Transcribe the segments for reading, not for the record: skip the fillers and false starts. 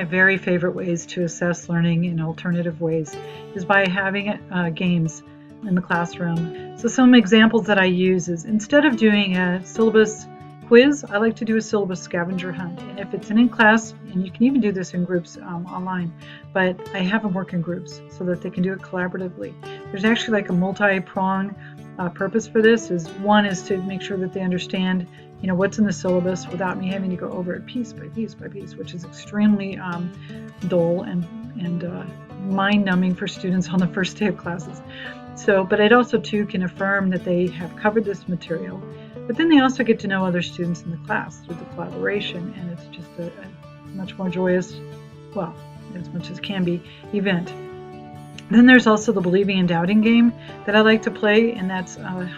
my very favorite ways to assess learning in alternative ways is by having games in the classroom. So some examples that I use is instead of doing a syllabus quiz, I like to do a syllabus scavenger hunt. And if it's an in-class, and you can even do this in groups online, but I have them work in groups so that they can do it collaboratively. There's actually like a multi-prong purpose for this. One is to make sure that they understand what's in the syllabus without me having to go over it piece by piece by piece, which is extremely dull and mind-numbing for students on the first day of classes. So, but it also too can affirm that they have covered this material, but then they also get to know other students in the class through the collaboration, and it's just a much more joyous, well, as much as can be, event. Then there's also the believing and doubting game that I like to play, and that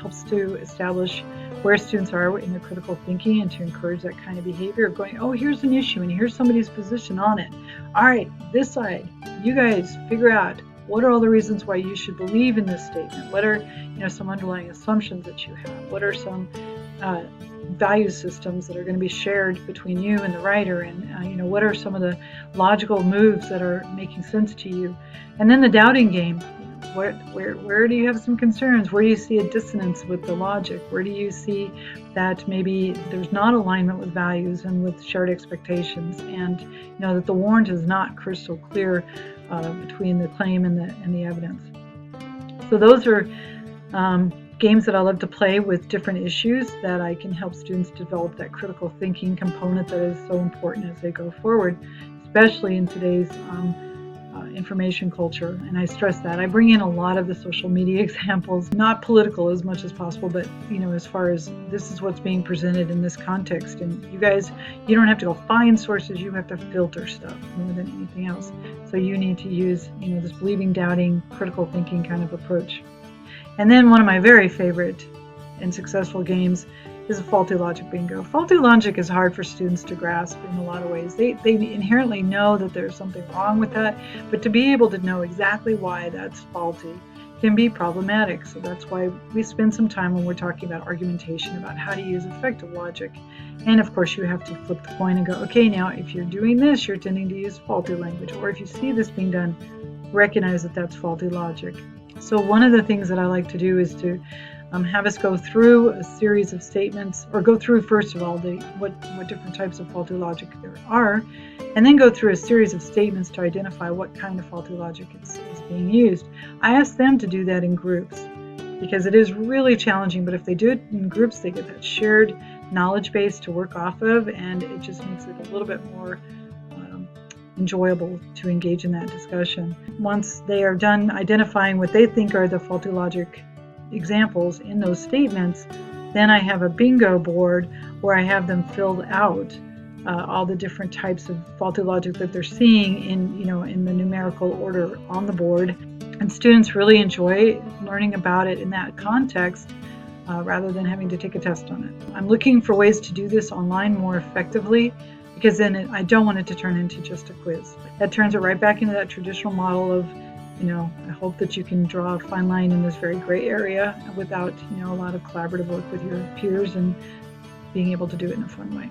helps to establish where students are in their critical thinking and to encourage that kind of behavior of going, oh, here's an issue and here's somebody's position on it. All right, this side, you guys figure out what are all the reasons why you should believe in this statement. What are some underlying assumptions that you have? What are some value systems that are going to be shared between you and the writer? And what are some of the logical moves that are making sense to you? And then the doubting game. Where do you have some concerns? Where do you see a dissonance with the logic? Where do you see that maybe there's not alignment with values and with shared expectations, and that the warrant is not crystal clear between the claim and the evidence? So those are games that I love to play with different issues that I can help students develop that critical thinking component that is so important as they go forward, especially in today's information culture. And I stress that. I bring in a lot of the social media examples, not political as much as possible, but as far as this is what's being presented in this context. And you guys, you don't have to go find sources, you have to filter stuff more than anything else. So you need to use, this believing, doubting, critical thinking kind of approach. And then one of my very favorite and successful games is a faulty logic bingo. Faulty logic is hard for students to grasp in a lot of ways. They inherently know that there's something wrong with that, but to be able to know exactly why that's faulty can be problematic. So that's why we spend some time when we're talking about argumentation about how to use effective logic. And of course, you have to flip the coin and go, okay, now if you're doing this, you're tending to use faulty language. Or if you see this being done, recognize that that's faulty logic. So one of the things that I like to do is to have us go through a series of statements, or go through first of all what different types of faulty logic there are, and then go through a series of statements to identify what kind of faulty logic is being used. I ask them to do that in groups because it is really challenging, but if they do it in groups, they get that shared knowledge base to work off of, and it just makes it a little bit more enjoyable to engage in that discussion. Once they are done identifying what they think are the faulty logic examples in those statements, then I have a bingo board where I have them filled out all the different types of faulty logic that they're seeing in the numerical order on the board. And students really enjoy learning about it in that context rather than having to take a test on it. I'm looking for ways to do this online more effectively, because then I don't want it to turn into just a quiz. That turns it right back into that traditional model of, I hope that you can draw a fine line in this very gray area without, a lot of collaborative work with your peers and being able to do it in a fun way.